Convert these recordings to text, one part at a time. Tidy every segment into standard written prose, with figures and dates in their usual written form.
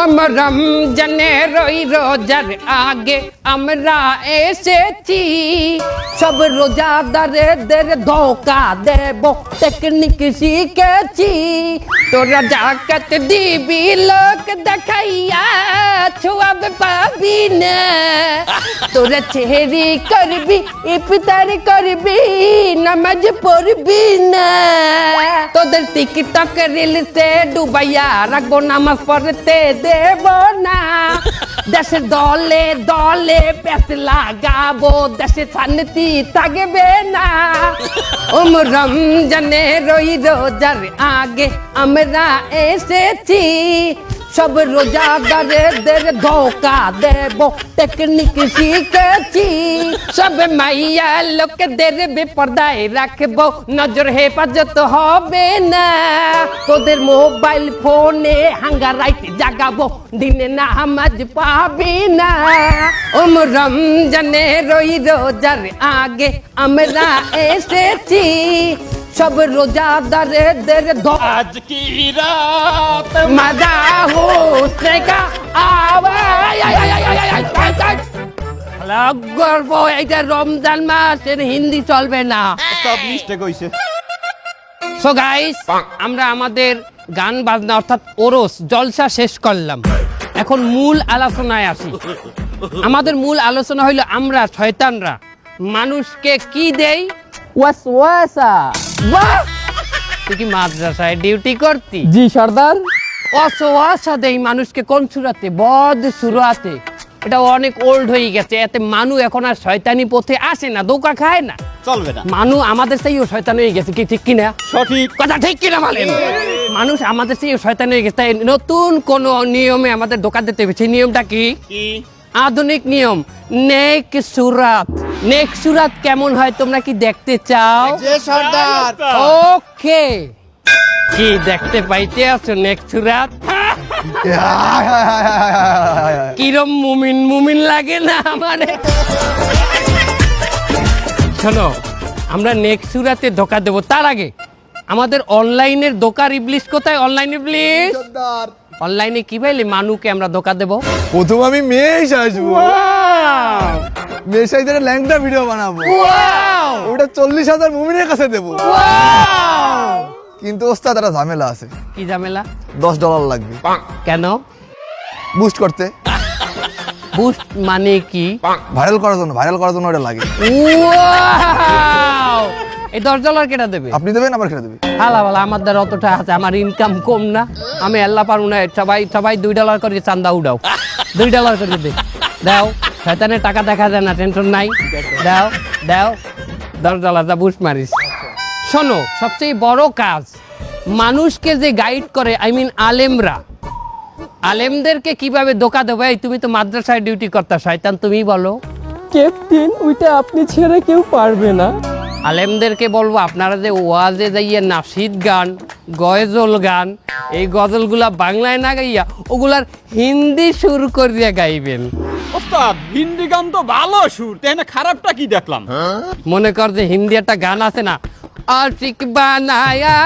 আমার রমজানের ওই রোজার আগে আমরা এসেছি, সব রোজাদারদের ধোকা দেব টেকনিক শিখেছি। তোরা জাকাত দিবি লোক দেখাইয়া ছোয়াব পাবি না, তোরা চেহারি করবি ইফতার করবি নামাজ পড়বি না, তোদের টিকটক রিলসে ডুবাইয়া রাখবো নামাজ পড়তে দেব না। দেশের দলে দলে প্যাস লাগাবো, দেশে শান্তি থাকবে না। রমজানের ওই রোজার আগে আমরা এসেছি, সব রোজাদারদের ধোকা দেব টেকনিক শিখেছি। সব মাইয়া লোকদের বেপরদায় রাখবো, নজর হেফাজত হবে না। তোদের মোবাইল ফোনে হাঙ্গা রাইট জাগাবো, দিনে নামাজ পাবি না। রমজানের ওই রোজার আগে আমরা এসেছি, সব রোজাদারদের আজ কি রাত মজা হোসনে কা আওয়াজ। গর্ব, এটা রমজান মাস, এর হিন্দি চলবে না। সব মিস্টেক হইছে। সো গাইস, আমরা আমাদের গান বাজনা অর্থাৎ ওরস জলসা শেষ করলাম। এখন মূল আলোচনায় আসি। আমাদের মূল আলোচনা হইল আমরা শয়তানরা মানুষকে কি দেই? ওয়াসওয়াসা। বাহ, তুই কি মাদ্রাসায় ডিউটি করতি? জি সর্দার। ওয়াসওয়াসা দেই মানুষকে কোন সুরাতে? বদ সুরাতে। এটা অনেক ওল্ড হয়ে গেছে, এতে মানুষ এখন আর শয়তানি পথে আসে না, ধোঁকা খায় না। চলবে না। মানুষ আমাদের চেয়েও শয়তান হয়ে গেছে, কি ঠিক কিনা? সঠিক কথা ঠিক কিনা বলেন? মানুষ আমাদের চেয়েও শয়তান হয়ে গেছে, তাই নতুন কোন নিয়মে আমাদের ধোঁকা দিতে হবে। সেই নিয়মটা কি? কি? আধুনিক নিয়ম, নেক সুরাত। নেক সুরাত কেমন হয় তোমরা কি দেখতে চাও? যে সর্দার। ওকে, কি দেখতে পাইতে আছো নেক সুরাত? কিরম মুমিন মুমিন লাগে না আমারে? শোনো, আমরা নেক্সট সুরাতে ধোকা দেব, তার আগে আমাদের অনলাইনের ধোকার ইবলিশ কোথায়? অনলাইন ইবলিশ অনলাইনে কি পাইলে মানুষকে আমরা ধোকা দেব? প্রথম আমি মেশ আসবো, মেশ আইতে ল্যাংটা ভিডিও বানাবো, ওটা 40,000 মুমিনের কাছে দেবো। কিন্তু ওস্তাদ একটা ঝামেলা আছে। কি ঝামেলা? $10 লাগবে। কেন? বুস্ট করতে। বুস্ট মানে কি? ভাইরাল করার জন্য ওটা লাগে। Wow! এই $10 কেটা দেবে? আপনি দেবেন, আবার কেটে দেবে। হালা বালা, আমার দ্বারা অতটা আছে, আমার ইনকাম কম না, আমি আল্লাহ পারবো না। সবাই $2 করে চান্দা উঠাও, $2 করে দে, দাও। শয়তানের টাকা দেখা যায় না, টেনশন নাই, দাও দাও। $10 দা বুস্ট মারিস। শোনো, সবচেয়ে বড় কাজ মানুষকে যে গাইড করে, আই মিন আলেমরা, আলেমদেরকে কিভাবে ধোকা দেবো? এই তুমি তো মাদ্রাসায় ডিউটি করতা, শয়তান তুমি বলো। ক্যাপ্টেন, ওইটা আপনি ছেড়ে কেউ পারবে না। আলেমদেরকে বলবো আপনারা যে ওয়াজে যাইয়া নাশিদ গান, গজল গান, এই গজলগুলা বাংলায় না গাইয়া ওগুলার হিন্দি সুর করিয়া গাইবেন। ওস্তাদ, হিন্দি গান তো ভালো সুর, তাই না? খারাপটা কি দেখলাম? মনে কর যে হিন্দি একটা গান আছে না, আশিক বানায়া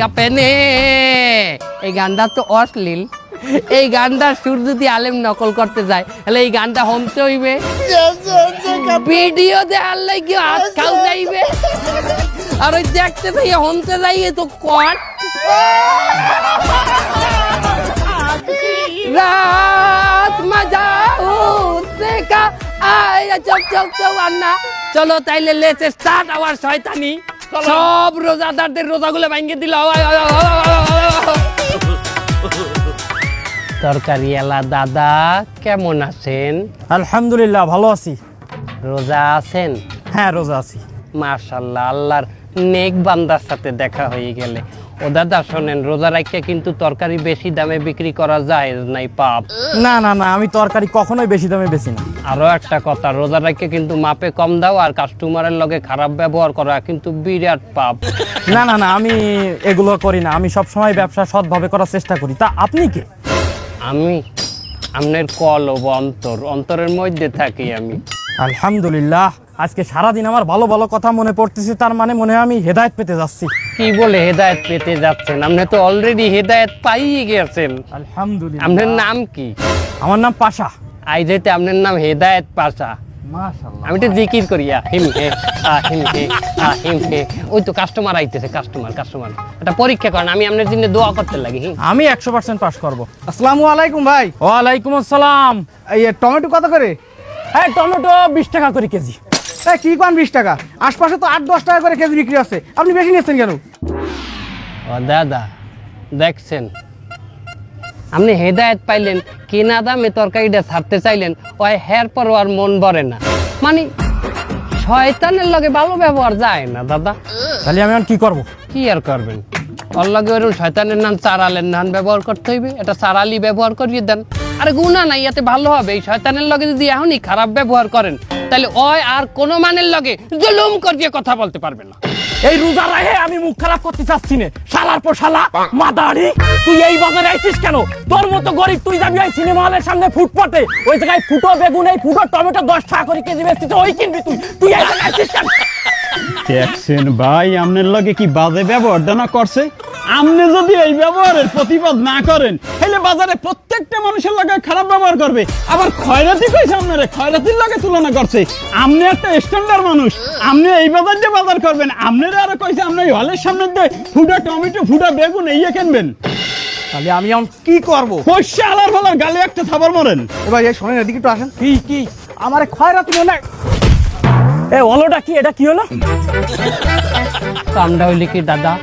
আপনে, এই গানটা তো অশ্লীল। এই গানটার সুর যদি আলেম নকল করতে যায়, তাহলে এই গানটা হমতে হইবে, ভিডিও দেখার লাগি হাত খাও যাইবে, আর ওই দেখতে থেকে হমতে যাইয়ে তো কট। রাত মজা উঠতে কা আয়া চক চক চওয়ান্না। চলো তাইলে লেটস স্টার্ট আওয়ার শয়তানি। সব রোজাদারদের রোজাগুলো ভাঙিয়ে দিল। তরকারি এলা দাদা, কেমন আছেন? আলহামদুলিল্লাহ, ভালো আছি। রোজা আছেন? হ্যাঁ, রোজা আছি। মাশাআল্লাহ, আল্লাহর নেক বান্দার সাথে দেখা হয়ে গেলে। ও দাদা শোনেন, রোজা রাখতে কিন্তু তরকারি বেশি দামে বিক্রি করা যায় নাই, পাপ। না না না, আমি তরকারি কখনোই বেশি দামে বেশি না। আরো একটা কথা, রোজা রাখতে কিন্তু মাপে কম দাও, আর কাস্টমারের লগে খারাপ ব্যবহার করা কিন্তু বিরাট পাপ। না না না, আমি এগুলো করি না। আমি সবসময় ব্যবসা সৎভাবে করার চেষ্টা করি। তা আপনি কে? আমি আপনার কলব অন্তরের মধ্যে থাকি আমি। আলহামদুলিল্লাহ, আজকে সারাদিন আমার ভালো ভালো কথা মনে পড়তেছে, তার মানে মনে হয় আমি হেদায়েত পেতে যাচ্ছি। কি বলে হেদায়েত পেতে যাচ্ছেন? আপনি তো অলরেডি হেদায়েত পাইয়ে গেছেন। আলহামদুলিল্লাহ। আপনার নাম কি? আমার নাম পাশা। আই যেতে আপনার নাম হেদায়েত পাশা। মাশাআল্লাহ। আমি তো জিকির করি আহিম হে আহিম হে আহিম হে। ওই তো কাস্টমার আইতেছে, কাস্টমার। এটা পরীক্ষা করেন, আমি আপনার জন্য দোয়া করতে লাগি। আমি 100% পাস করব। আসসালামু আলাইকুম ভাই। ওয়ালাইকুম আসসালাম। এই টমেটো কত করে? হ্যাঁ, টমেটো 20 টাকা করে কেজি। এই কি কোন 20 টাকা? আশপাশে তো 8-10 টাকা করে কেজি বিক্রি হচ্ছে, আপনি বেশি নিচ্ছেন কেন? ও দাদা, দেখছেন আপনি হেদায়েত পাইলেন, কেনা দামে তরকারিটা ছাড়তে চাইলেন, ওই হের পর আর মন ভরে না। মানে শয়তানের লগে ভালো ব্যবহার যায় না দাদা। তাহলে আমি এখন কি করব? কি আর করবেন? ওর লগে ওরকম শয়তানের নাম চারালের নাম ব্যবহার করতে হইবে, এটা চারালি ব্যবহার করিয়ে দেন। আরে গুণা নাই, এতে ভালো হবে। এই শয়তানের লগে যদি এখনই খারাপ ব্যবহার করেন, তাহলে ওই আর কোনো মানের লগে জুলুম করিয়ে কথা বলতে পারবে না। এই রোজা রাহে আমি মুখ খারাপ করতে চাচ্ছি না। শালার পর শালা মাদারি, তুই এই বাজারে আইছিস কেন? তোর মতো গরিব তুই যাবি ওই সিনেমা হলের সামনে ফুটপাতে, ওই জায়গায় ফুটো বেগুন, এই ফুটো টমেটো 10 টাকা করে কেজি বেচতিস, ওই কিনবি তুই। তুই এই জায়গায় আইছিস কেন? দেখছেন ভাই, আপনার লগে কি বাজে ব্যবহারটা না করছে। আপনি যদি এই ব্যবহারের প্রতিবাদ না করেন, তাহলে বাজারে প্রত্যেকটা মানুষের লগে খারাপ ব্যবহার করবে। আবার খয়রাতি কইছে আপনারে, খয়রাতির লগে তুলনা করছে। আপনি একটা স্ট্যান্ডার্ড মানুষ, আপনি এই বাজার দিয়ে বাজার করবেন। আপনারা আরো কইছে আপনি এই হলের সামনে দিয়ে ফুটা টমেটো, ফুটা বেগুন এই কিনবেন। তাহলে আমি এখন কি করব? পয়সা আলার ফলার গালে একটা থাবার মরেন। ভাই এই শোনেন, এদিকে একটু আসেন। কি আমার খয়রাতি মনে হয়। এ হলোটা কি? এটা কি হলো? কামটা হইলে কি দাদা?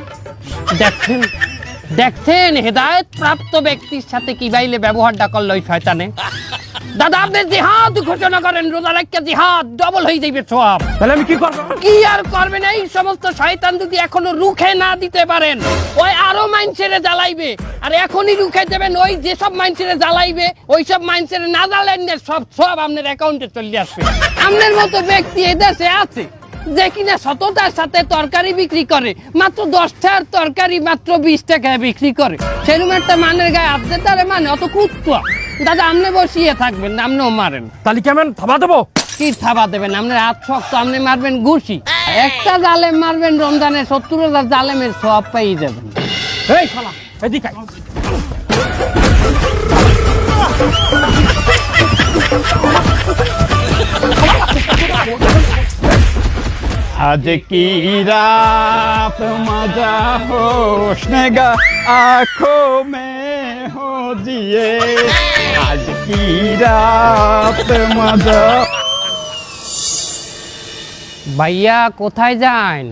দেখছেন হেদায়েত প্রাপ্ত ব্যক্তির সাথে কি বাইলে ব্যবহারটা করলো ওই শয়তানে। দাদা আপনি জিহাদ ঘোষণা করেন, রোজার একটা জিহাদ ডবল হয়ে যাবে সব। তাহলে আমি কি করব? কি আর করবেন? এই সমস্ত শয়তান যদি এখনো রুখে না দিতে পারেন, ওই আরো মাইনছেরে জ্বালাইবে। আর এখনই রুখে দেবেন, ওই যেসব মাইনছেরে জ্বালাইবে, ওই সব মাইনছেরে না জ্বালেন না, সব আপনার অ্যাকাউন্টে চলে আসবে। আপনার মতো ব্যক্তি এই দেশে আছে যে কিনা সততার সাথে তরকারি বিক্রি করে, মাত্র 10 টাকার তরকারি মাত্র 20 টাকায় বিক্রি করে। সেরকম একটা মানের গায়ে হাত দিতে পারে, মানে অত কুত্তা। দাদা আপনি বসিয়ে থাকবেন না, আপনিও মারেন। তাহলে কেমন থাবা দেবো? কি থাবা দেবেন? আপনার হাত শক্ত, আপনি মারবেন ঘুষি। একটা জালেম মারবেন রমজানে 70,000 জালেমের সব পেয়ে যাবেন। এই শালা এদিকে আয়। आज की रात मजा होशनेगा आंखों में हो जिए आज की रात मजा। ভাইয়া কোথায় যান?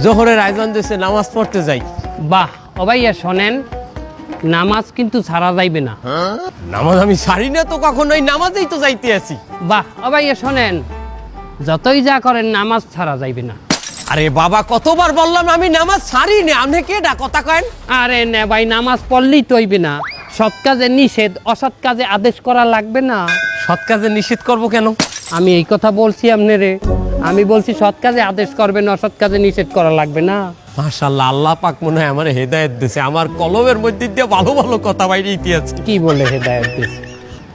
জোহরের আয়োজন দিয়েছে, নামাজ পড়তে যাই। বাহ, ও ভাইয়া শোনেন, নামাজ কিন্তু ছাড়া যাইবে না। নামাজ আমি ছাড়ি না তো, কখনোই নামাজেই তো যাইতে আছি। বাহ, ও ভাইয়া শোনেন, যতই যা করেন নামাজ ছাড়া যাইবে না। আরে বাবা, কতবার বললাম আমি নামাজ ছাড়ি না, আপনি কেডা কথা কয়েন? আরে না ভাই, নামাজ পড়লেই তো হইবে না। সৎ কাজে নিষেধ, অসৎ কাজে আদেশ করা লাগবে না। সৎ কাজে নিষেধ করব কেন? আমি এই কথা বলছি আপনারে, আমি বলছি সৎ কাজে আদেশ করবেন, অসৎ কাজে নিষেধ করা লাগবে না। মাশাআল্লাহ, আল্লাহ পাক মনে হয় আমার হেদায়েত দিয়েছে। আমার কলমের মধ্যে দিয়ে ভালো ভালো কথা বাইরে ইতিহাস। কি বলে হেদায়েত দিয়েছে?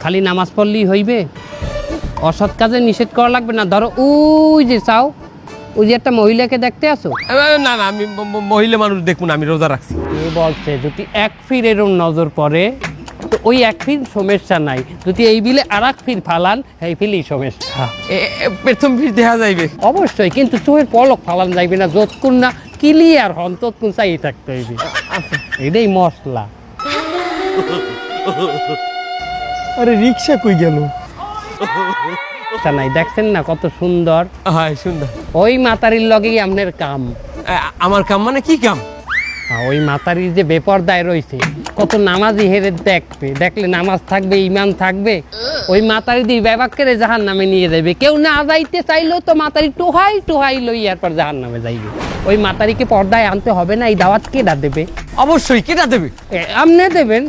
খালি নামাজ পড়লেই হইবে? অসৎ কাজে নিষেধ করা লাগবে না। ধরো ওই যে চাও, ওই যে একটা মহিলাকে দেখতে আসো। না না, আমি মহিলা মানুষ দেখুন, আমি রোজা রাখছি। এ বলছে যদি এক ফির এরম নজর পড়ে, তো ওই এক ফির সমস্যা নাই। যদি এই বিলে আর এক ফির ফালান, এই ফিলই সমস্যা। প্রথম ফির দেখা যাইবে অবশ্যই, কিন্তু চোখের পলক ফালান যাইবে না, যতক্ষণ না ক্লিয়ার হন ততক্ষণ চাই থাকতে হইবে। এটাই মশলা। আরে রিক্সা কই গেল? তা নাই, দেখছেন না কত সুন্দর? হ্যাঁ সুন্দর। ওই মাতারির লগেই আপনার কাম। আমার কাম মানে কি কাম? ওই মাতারির যে বেপরদায় রয়েছে, কত নামাজি হেরে দেখবে, দেখলে নামাজ থাকবে, ইমান থাকবে। ওই মাতারি দিয়ে ব্যবাকের জাহান নামে নিয়ে যাবে। কেউ না যাইতে চাইলেও তো মাতারি টোহাই টোহাই লই এরপর জাহান নামে যাইবে। ওই মাতারিকে পর্দায় আনতে হবে না। এই দাওয়াত কেডা দেবে? অবশ্যই কেটা দেবে? আপনি দেবেন।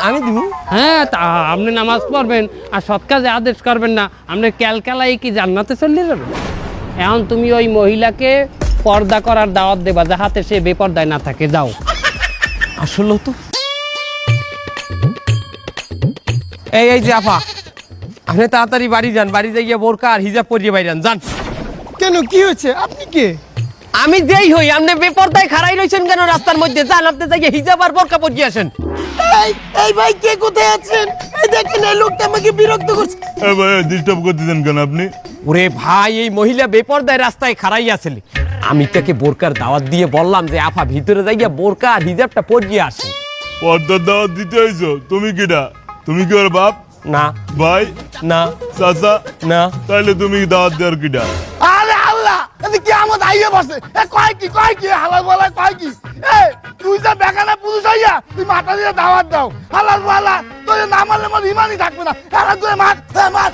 আমি দিব? হ্যাঁ, তা আপনি নামাজ পড়বেন আর সৎ কাজে আদেশ করবেন না, আপনি ক্যালকালাই কি জান্নাতে চলে যাবেন? এখন তুমি ওই মহিলাকে পর্দা করার দাওয়াত দেবা, যাহাতে সে বেপর্দায় না থাকে। যাও। আসলে তো এই যে আপা, আপনি তাড়াতাড়ি বাড়ি যান, বাড়ি যাই গিয়ে বোরকা আর হিজাব পরিয়ে বাইরে যান। কেন কি হয়েছে? আপনি কে? আমি যেই হই, আপনি বেপরদায় খাড়াই রইছেন কেন রাস্তার মধ্যে? যান, আপনি যাই হিজাব আর বোরকা পরিয়ে আসেন। এই ভাই কে কোথায় আছেন? এই দেখেন এই লোকটা আমাকে বিরক্ত করছে। এ ভাই ডিস্টার্ব করতেছেন কেন আপনি? ওরে ভাই, এই মহিলা বেপরদায় রাস্তায় খাড়াই আছিল। আমি তাকে বোরকার দাওয়াত দিয়ে বললাম যে আফা ভিতরে যাইয়া বোরকা আর হিজাবটা পরিয়ে আসেন। পর্দার দাওয়াত দিতে হইছো? তুমি কিডা? তুমি কি ওর বাপ, না ভাই, না চাচা? না। তাইলে তুমি দাওয়াত দেওয়ার কিডা? আরে আল্লাহ, এদিকে কি আমার আইয়া বসে? এ কয় কি হালাল বলা কয় কি? এ তুই যা বেগানা পুরুষ হইয়া তুই মাথা দিয়ে দাওয়াত দাও। হালাল বলা তুই না মারলে আমার ইমানই থাকবে না। হালাল তুই মার, মার।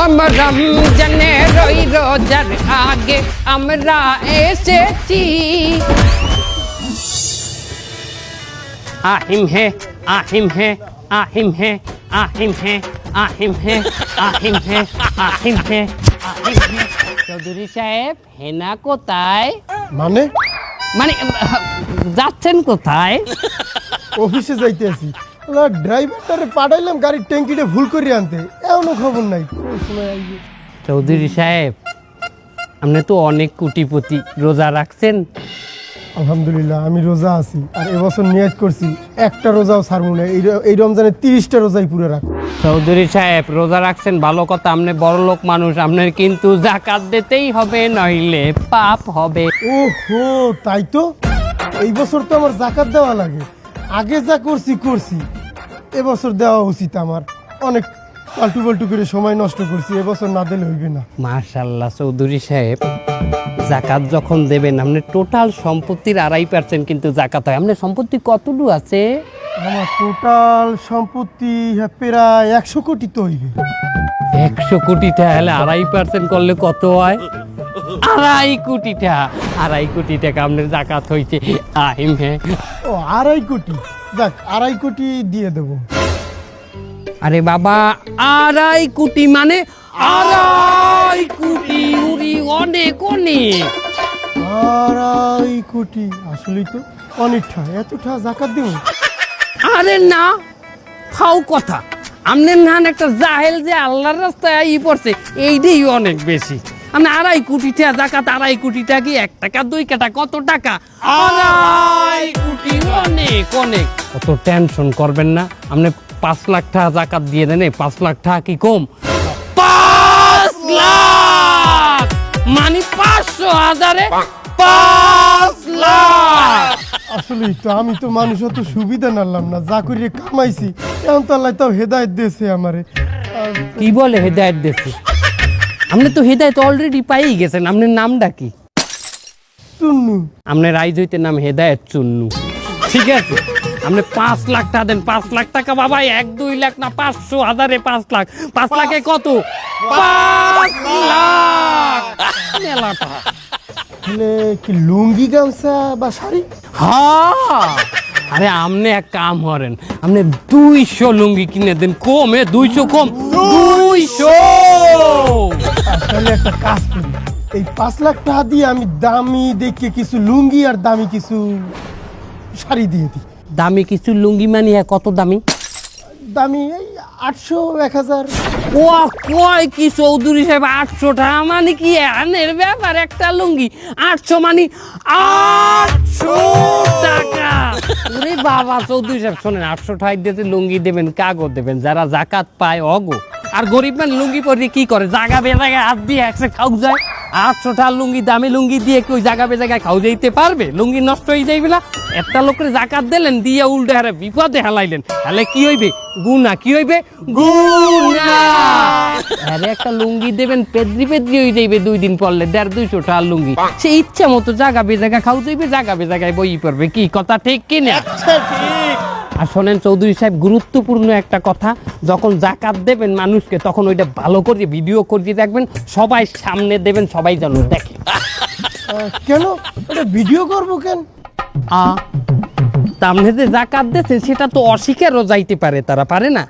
আমার রমজানে রই রোজার আগে আমরা এসেছি। আহিম হে আহিম হে আহিম হে আহিম হে আহিম হে আহিম হে আহিম হে আহিম হে। চৌধুরী সাহেব, হেনা কোথায়? মানে মানে যাচ্ছেন কোথায়? অফিসে যাইতে আছি। ড্রাইভারটারে পাঠাইলাম গাড়ির ট্যাঙ্কিটা ভুল করে আনতে, এমনও খবর নাই। কোন সময় আইবে? চৌধুরী সাহেব, আপনি তো অনেক কোটিপতি, রোজা রাখছেন? আলহামদুলিল্লাহ আমি রোজা আছি, আর এবছর নিয়ত করছি একটা রোজাও ছাড়বো না। এই রমজানে 30টা রোজাই পুরো রাখবো। চৌধুরী সাহেব, রোজা রাখছেন ভালো কথা, আপনি বড় লোক মানুষ, আপনার কিন্তু জাকাত দিতেই হবে, নইলে পাপ হবে। ওহো, তাই তো। এই বছর তো আমার জাকাত দেওয়া লাগে। আগে যা করছি এবছর দেওয়া উচিত আমার। অনেক পাল্টু পাল্টু করে সময় নষ্ট করছি, এবছর না দিলে হইবে না। মাশাআল্লাহ চৌধুরী সাহেব, জাকাত যখন দেবেন আপনি টোটাল সম্পত্তির 2.5% কিন্তু জাকাত হয়। আপনার সম্পত্তি কতটুকু আছে? আমার টোটাল সম্পত্তি প্রায় 100 কোটি তো হইবে। 100 কোটি টাকা হলে 2.5% করলে কত হয়? 2.5 কোটি টাকা। 2.5 কোটি টাকা আপনার জাকাত হয়েছে। আহিম হে। ও 2.5 কোটি, যাক 2.5 কোটি দিয়ে দেবো। আরে বাবা, 2.5 কোটি মানে 2.5 কোটি, উরি অনেক অনেক। 2.5 কোটি আসলেই তো অনেকটা। এতটা জাকাত দেবো? আরে না, ফাও কথা। আপনার নান একটা জাহেল যে আল্লাহর রাস্তায় পড়ছে, এইটাই অনেক বেশি। আপনি 2.5 কোটি টাকা জাকাত, 2.5 কোটি টাকা কি 1 টাকা 2 টাকা কত টাকা? 2.5 কোটি অনেক অনেক। অত টেনশন করবেন না, আপনি 5 লাখ টাকা জাকাত দিয়ে দেন। 5 লাখ টাকা কি কম? 5 লাখ মানে 500,000-এ 5 লাখ। আসলেই তো আমি তো মানুষ অত সুবিধা নালাম না, যা করে কামাইছি এখন তো আল্লাহ তাও হেদায়েত দিয়েছে আমারে। কি বলে হেদায়েত দিয়েছে? আপনি তো হেদায়েত অলরেডি পাই গেছেন। আপনার নামটা কি? চুন্নু। আপনার রাইজ হইতে নাম হেদায়েত চুন্নু, ঠিক আছে? আপনি 5 লাখ টাকা দেন। 5 লাখ টাকা বাবা, 1-2 লাখ না, 500,000-এ 5 লাখ। 5 লাখে কত? 5 লাখ। মেলা টাকা। তাহলে কি লুঙ্গি গামছা বা শাড়ি? হ্যাঁ, আরে আপনি এক কাম করেন, আপনি 200 লুঙ্গি কিনে দেন। কমে 200 কম 200। তাহলে একটা কাজ করি, এই 5 লাখ টাকা দিয়ে আমি দামি দেখে কিছু লুঙ্গি আর দামি কিছু শাড়ি দিয়ে দিই। দামি কিছু লুঙ্গি মানে কত দামি? দামি এই 800, 1000। ও কয় কি চৌধুরী সাহেব, 800 টাকা মানে কি আনের ব্যাপার? একটা লুঙ্গি 800 মানে 800 টাকা। ওরে বাবা চৌধুরী সাহেব শোনেন, 800 টাকা দিতে লুঙ্গি দেবেন, কাগজ দেবেন, যারা জাকাত পায় অগো। আর গরিব মানে লুঙ্গি পরে কি করে? জাগা বেজাগায় হাত দিয়ে একসে খাও যায়। 800 টাকা লুঙ্গি, দামি লুঙ্গি দিয়ে কি ওই জাগা বেজাগায় খাও যাইতে পারবে? লুঙ্গি নষ্ট হয়ে যাইবে না? একটা লোকের জাকাত দিলেন, দিয়ে উল্টে হারে বিপদে হেলাইলেন, তাহলে কি হইবে? গুনাহ। কি হইবে? গুনাহ। আরে একটা লুঙ্গি দেবেন, পেদ্রি পেদ্রি হয়ে যাইবে 2 দিন পরলে। 150-200 টাকা লুঙ্গি, সে ইচ্ছা মতো জাগা বেজাগা খাও যাইবে, জাগা বেজাগায় বই পড়বে। কি কথা ঠিক কি না? আর শোনেন চৌধুরী সাহেব, গুরুত্বপূর্ণ একটা কথা, যখন জাকাত দেবেন মানুষকে তখন ওইটা ভালো করে ভিডিও করে রাখবেন, সবাই সামনে দেবেন, সবাই যেন দেখে। কেন এটা ভিডিও করবো কেন? সামনে যে জাকাত দিচ্ছে সেটা তো অস্বীকারও যাইতে পারে, তারা পারে না।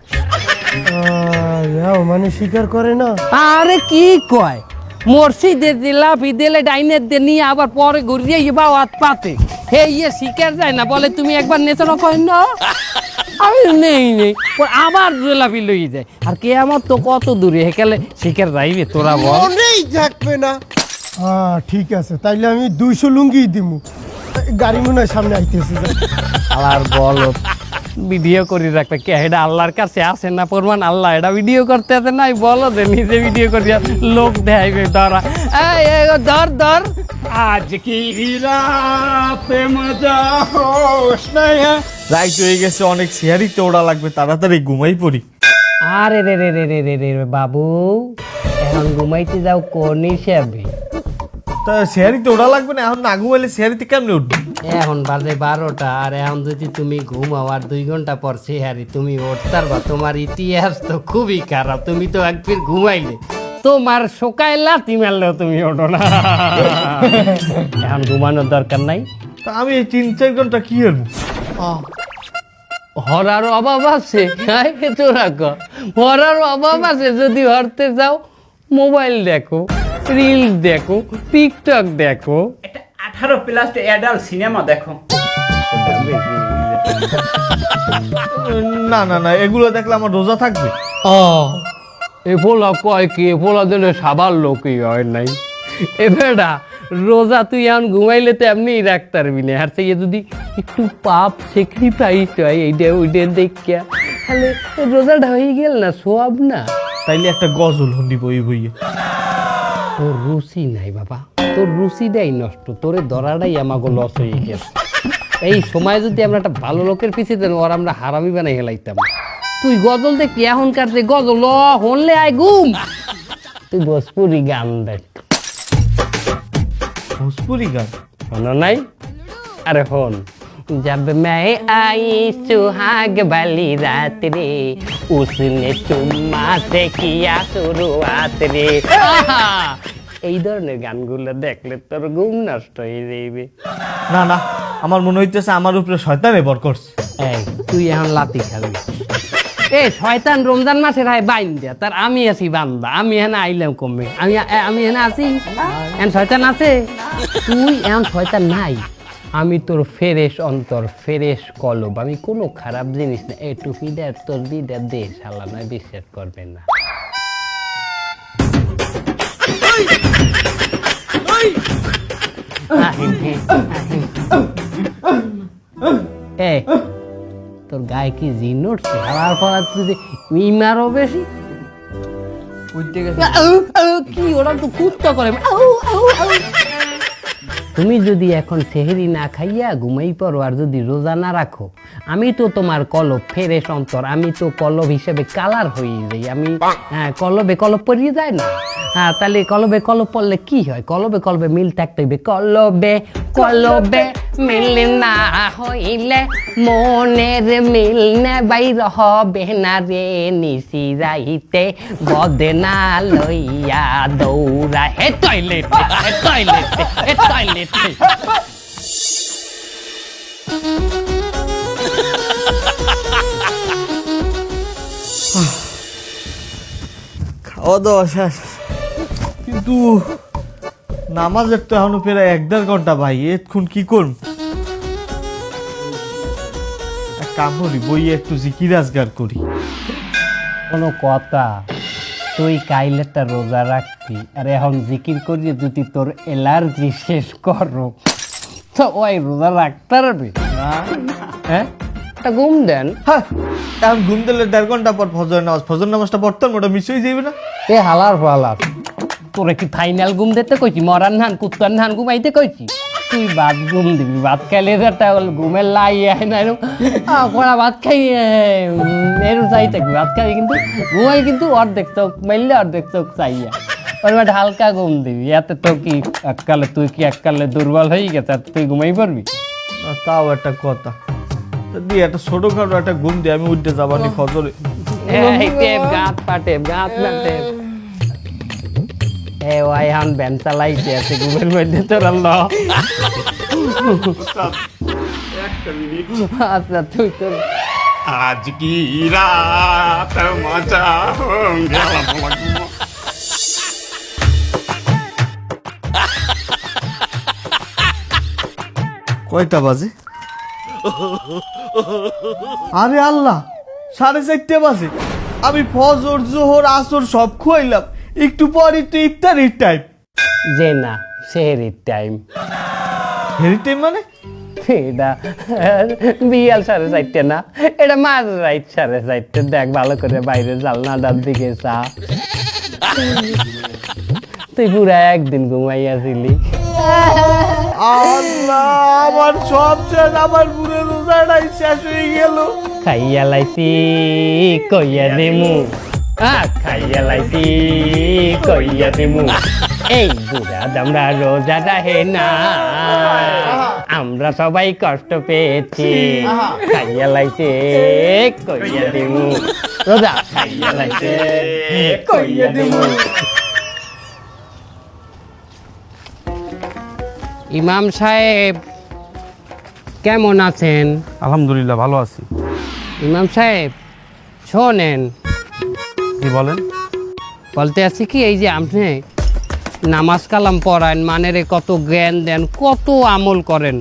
মানে স্বীকার করে না? আরে কি কয়, মসজিদের লাফি দিলে ডাইনের দিয়ে নিয়ে আবার পরে ঘুরিয়ে বাও হাত পাতে হে ইয়ে শিকার যায় না বলে তুমি একবার নেচানো কই না আমি নেই আবার লাফি লই যায় আর কে আমার তো কত দূরে হেকালে শিকার যাইবে তোরা বল মনেই থাকবে না। হ্যাঁ ঠিক আছে, তাইলে আমি 200 লুঙ্গি দিমু। গাড়ি মনে হয় সামনে আইতেছে। আর বল ভিডিও করি রাখবে কে এটা আল্লাহর কাছে আসে না প্রমাণ আল্লাহ এটা ভিডিও করতে আছে নাই বলো যে নিজে ভিডিও করিয়া লোক দেখাইবে ধরা এই ধর আজ কি রাতে মজা হোশ নাই হ্যাঁ। রাইট হয়ে গেছে, অনেক শেয়ারিতে ওড়া লাগবে, তাড়াতাড়ি ঘুমাই পড়ি। আরে রে রে রে রে রে রে বাবু এখন ঘুমাইতে যাও কোন হিসাবে তা শেয়ারিতে ওড়া লাগবে না, এখন না ঘুমাইলে শেয়ারিতে কেমনে উঠবে? এখন বাজে 12টা আর এখন যদি তুমি ঘুমাও আর 2 ঘন্টা পর সেহারি তুমি উঠতে পারবা তোমার ইতিহাস তো খুবই খারাপ তুমি তো একবার ঘুমাইলে তোমার শোকায় লাথি মারলেও তুমি ওঠো না এখন ঘুমানোর দরকার নাই তা আমি এই 3-4 ঘন্টা কি করবো? হরার অভাব আছে তোরা হরার অভাব আছে যদি হরতে যাও মোবাইল দেখো রিল দেখো টিকটক দেখো 18+ অ্যাডাল্ট সিনেমা দেখো। না না না, এগুলো দেখলে আমার রোজা থাকবে। এ ফোলা কয় কি ফোলা দিলে সাবার লোকই হয় নাই এ বেটা রোজা তুই এখন ঘুমাইলে তো এমনি রাখতে পারবি না আর সেই যদি একটু পাপ স্যাক্রিফাইস হয় এইটা ওইটা দেখিয়া তাহলে রোজাটা হয়ে গেল না সোয়াব না তাইলে একটা গজল শুনিব এই বইয়ে। তোর রুচি নাই বাবা তোর রুচিটাই নষ্ট তোরে ধরাটাই আমাকে লস হয়ে গেছে এই সময় যদি আমরা একটা ভালো লোকের পিছিয়ে দেন ওর আমরা হারামি বানাই হেলাইতাম তুই গজল দেখি এখনকার যে গজল হনলে আয় ঘুম তুই ভোজপুরি গান দেখ ভোজপুরি গান শোনো নাই अरे होन जब मैं आई सुहाग वाली रात रे उसने चुम्मा से किया शुरुआत रे এই ধরনের গানগুলো দেখলে তোর ঘুম নষ্ট হয়ে যাইবে না না, আমার মনে হইতেছে আমার উপরে শয়তানে ভর করছে। এই তুই এখন লাতি খাবি এ শয়তান রমজান মাসে রায় বাইন দিয়া তার আমি আছি বান্দা আমি এখানে আইলাম কমে আমি এখানে আছি এখন শয়তান আছে তুই এখন শয়তান নাই আমি তোর ফেরেশ অন্তর ফেরেশ কলব আমি কোনো খারাপ জিনিস না এই টুপিটা তোর দিদা দে শালা নয় বিশ্বাস করবে না এ তোর গায়ে কি জিন উঠছে হারার পর তুই মারো বেশি কি ওরা তো কুত্তা করে তুমি যদি এখন সেহরি না খাইয়া ঘুমাই পড়ো আর যদি রোজা না রাখো আমি তো তোমার কলব ফেরেশ অন্তর আমি তো কলব হিসেবে কালার হয়ে যাই আমি কলবে কলব পরিয়ে যায় না হ্যাঁ তাহলে কলবে কলব পড়লে কি হয় কলবে কলবে মিল থাকতে হইবে কলবে কলবে মিল না হইলে মনের মিল নে বাইর হবে না রে নিশি রাইতে বদনা লইয়া দৌড়া হে টয়লেটে হে টয়লেটে হে টয়লেটে খাওয়া দাওয়া শেষ, কিন্তু নামাজের তো এখনো প্রায় 1-1.5 ঘন্টা ভাই, এতক্ষণ কি করব? এক কাম করি, বইয়ে একটু জিকির আজগার করি। কোনো কথা তুই কাইলেটা রোজা রাখবি আর এখন জিকির করিয়ে যদি তোর অ্যালার্জি শেষ করো তো ওই রোজা রাখতে পারবি হ্যাঁ একটা ঘুম দেন হ্যাঁ, এখন ঘুম দিলে 1.5 ঘন্টা পর ফজর নামাজটা পড়তাম, ওটা মিস হয়ে যাবে না? এ হালার ফালার তোরে কি ফাইনাল ঘুম দিতে কইছি মরার নান কুত্তার নান ঘুমাইতে কইছি তুই ভাত ঘুম দিবি ভাত খাইলে একটা ঘুমের লাই আয় না এরকম কড়া ভাত খাই এরকম চাই থাকবি ভাত খাবি কিন্তু ঘুমাই কিন্তু অর্ধেক চোখ মাইলে অর্ধেক চোখ চাইয়া ওর একটা হালকা ঘুম দিবি এতে তো কি এককালে তুই কি এককালে দুর্বল হয়ে গেছে তুই ঘুমাই পারবি না, তাও একটা কথা দিয়ে একটা ছোটখাটো একটা ঘুম দিয়ে আমি উঠতে যাবানি ফজরে। গাত পাটে গাত পাটে এ ওই এখন ব্যান চালাইছে আছে ঘুমের মধ্যে তোর আচ্ছা তুই তোর আজ কি রাত মজা হোঙ্গে কয়টা বাজে? আরে আল্লাহ, 4:30 বাজে। আমি ফজর জোহর আসর সব খুয়াইলাম, একটু পরই তো ইফতারির টাইম। যে না, সেহেরির টাইম। হেরি টাইম মানে? এটা বিয়াল 4:30 না, এটা মাঝ রাইট 4:30। দেখ ভালো করে বাইরে জালনাটার দিকে চা। তুই পুরা একদিন ঘুমাইয়াছিলি। আল্লাহ, আমার সব শেষ, আমার পুরো রোজাটাই শেষ হয়ে গেল। খাইয়া লাইছি কইয়া দেমু, খাইয়া লাইছি কইয়া দেমু। এই বুড়া দামরা রোজাটা হে না, আমরা সবাই কষ্ট পেয়েছি। খাইয়া লাইছে কইয়া দেমু, রোজা খাইয়া লাইছে কইয়া দেমু। ইমাম সাহেব কেমন আছেন? আলহামদুলিল্লাহ ভালো আছি। ইমাম সাহেব শোনেন, কি বলেন? বলতে আছি কি, এই যে আপনি নামাজ কালাম পড়ান, মানেরে কত জ্ঞান দেন, কত আমল করেন,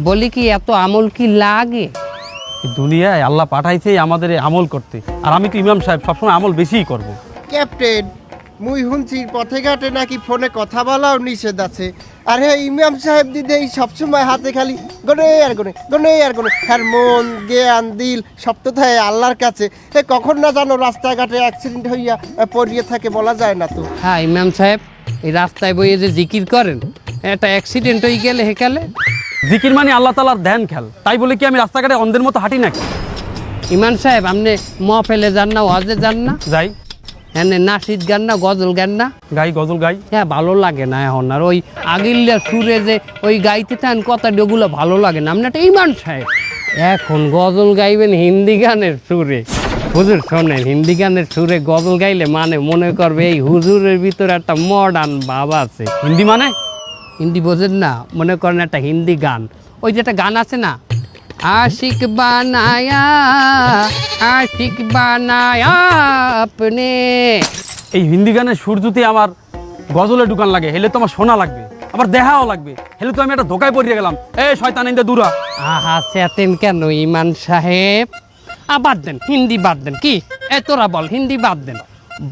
বলি কি এত আমল কি লাগে? এই দুনিয়ায় আল্লাহ পাঠাইছে আমাদের এই আমল করতে, আর আমি তো ইমাম সাহেব সবসময় আমল বেশিই করব। ক্যাপ্টেন, মুই শুনছি পথে ঘাটে নাকি ফোনে কথা বলাও নিষেধ আছে। আর হ্যাঁ, ইমাম সাহেব দিদি এই সবসময় হাতে খালি গনে আর গনে, গনে আর গনে। হ্যাঁ, মন জ্ঞান দিল সব তো থাকে আল্লাহর কাছে। কখন না জানো রাস্তাঘাটে অ্যাক্সিডেন্ট হইয়া পড়িয়ে থাকে, বলা যায় না তো। হ্যাঁ ইমাম সাহেব, এই রাস্তায় বইয়ে যে জিকির করেন, একটা অ্যাক্সিডেন্ট হয়ে গেলে হেকালে। জিকির মানে আল্লাহ তাআলার ধ্যান খেল, তাই বলে কি আমি রাস্তাঘাটে অন্ধের মতো হাঁটি নাকি? ইমাম সাহেব, আপনি মহফেলে যান না, ওয়াজে যান না? যাই। এনে নাসিদ গান না, গজল গান না? গাই, গজল গাই। হ্যাঁ, ভালো লাগে না এখন আর ওই আগিল্লা সুরে যে ওই গাইতে থাকেন কথা, ওগুলো ভালো লাগে না। আপনি একটা ইমাম সাহেব, এখন গজল গাইবেন হিন্দি গানের সুরে। হুজুর শোনেন, হিন্দি গানের সুরে গজল গাইলে মানে মনে করবে এই হুজুরের ভিতরে একটা মডার্ন ভাব আছে। হিন্দি মানে? হিন্দি বোঝেন না? মনে করেন একটা হিন্দি গান, ওই যে একটা গান আছে না, আশিক বানায়া, আশিক বানায়া আপনে। এই হিন্দি গানের সুর যদি আমার গজলে ঢুকান লাগে, হেলে তো আমার শোনা লাগবে, আবার দেখাও লাগবে, হেলে তো আমি একটা ধোকায় পড়িয়ে গেলাম। এই শয়তান ইন্দা দূরা। আহা, চেতেন কেন ইমান সাহেব? বাদ দেন, হিন্দি বাদ দেন। কি তোরা বল, হিন্দি বাদ দেন,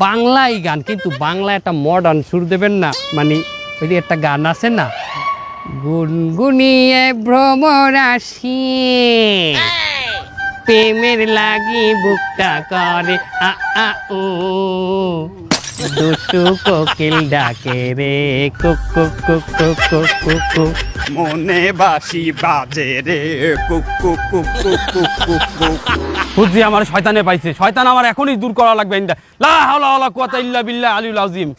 বাংলায় গান, কিন্তু বাংলা একটা মডার্ন সুর দেবেন না। মানে ওই যে একটা গান আছে না, গুনগুনিয়ে ভ্রমরাশি, প্রেমের লাগি বুকটা করে আ আ উ, দুষ্টু কোকিল ডাকে রে cook cook cook cook cook cook cook. মনে বাসি বাজে রে cook cook cook cook cook cook cook. বুঝছি আমার শয়তানে পাইছে, শয়তান আমার এখনই দূর করা লাগবে। ইন্দা লা হাওলা ওয়ালা কুওয়াতা ইল্লা বিল্লাহ আলিউল আযীম।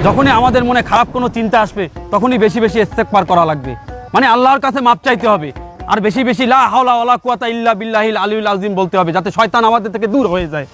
যখনই আমাদের মনে খারাপ কোনো চিন্তা আসবে, তখনই বেশি বেশি ইস্তেগফার করা লাগবে, মানে আল্লাহর কাছে মাপ চাইতে হবে, আর বেশি বেশি লা হাওলা ওয়ালা কুওয়াতা ইল্লা বিল্লাহিল আলিউল আযীম বলতে হবে, যাতে শয়তান আমাদের থেকে দূর হয়ে যায়।